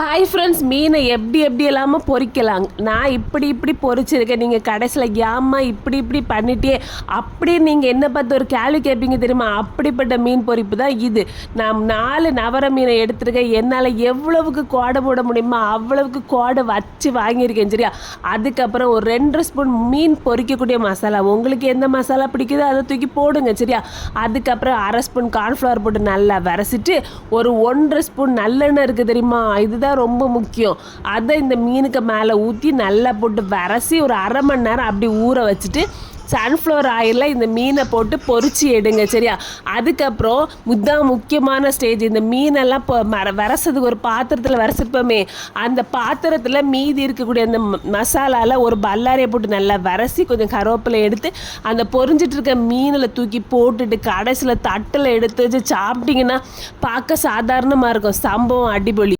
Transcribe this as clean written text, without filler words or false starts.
Hi friends, மீனை எப்படி இல்லாமல் பொரிக்கலாம். நான் இப்படி பொரிச்சிருக்கேன். நீங்கள் கடைசியில் ஏம்மா இப்படி பண்ணிட்டே அப்படி நீங்கள் என்ன பார்த்து ஒரு கேள்வி கேட்பீங்க தெரியுமா? அப்படிப்பட்ட மீன் பொரிப்பு தான் இது. நான் 4 நவர மீனை எடுத்துருக்கேன். என்னால் எவ்வளவுக்கு கோடை போட முடியுமா அவ்வளவுக்கு கோடை வச்சு வாங்கியிருக்கேன். சரியா? அதுக்கப்புறம் ஒரு 2 ஸ்பூன் மீன் பொரிக்கக்கூடிய மசாலா, உங்களுக்கு எந்த மசாலா பிடிக்குதோ அதை தூக்கி போடுங்க. சரியா? அதுக்கப்புறம் 1/2 ஸ்பூன் கார்ன்ஃப்ளவர் போட்டு நல்லா வரைச்சிட்டு ஒரு 1.5 ஸ்பூன் நல்லெண்ணெய் இருக்குது தெரியுமா? இதுதான் ரொம்ப முக்கியம். அதை இந்த மீனுக்கு மேலே ஊற்றி நல்லா போட்டு வரைச்சி ஒரு 1/2 மணி நேரம் அப்படி ஊற வச்சுட்டு சன்ஃப்ளவர் ஆயிலில் இந்த மீனை போட்டு பொரிச்சு எடுங்க. சரியா? அதுக்கப்புறம் முக்கியமான ஸ்டேஜ், இந்த மீனெல்லாம் இப்போ வரைசதுக்கு ஒரு பாத்திரத்தில் வரைச்சிருப்போமே, அந்த பாத்திரத்தில் மீதி இருக்கக்கூடிய அந்த மசாலாவில் ஒரு பல்லாரியை போட்டு நல்லா வரைச்சி கொஞ்சம் கருவேப்பிலை எடுத்து அந்த பொரிஞ்சிட்டு இருக்க மீனில் தூக்கி போட்டுட்டு கடைசியில் தட்டில் எடுத்து வச்சு சாப்பிட்டிங்கன்னா பார்க்க சாதாரணமாக இருக்கும். சம்பவம் அடிபொலி.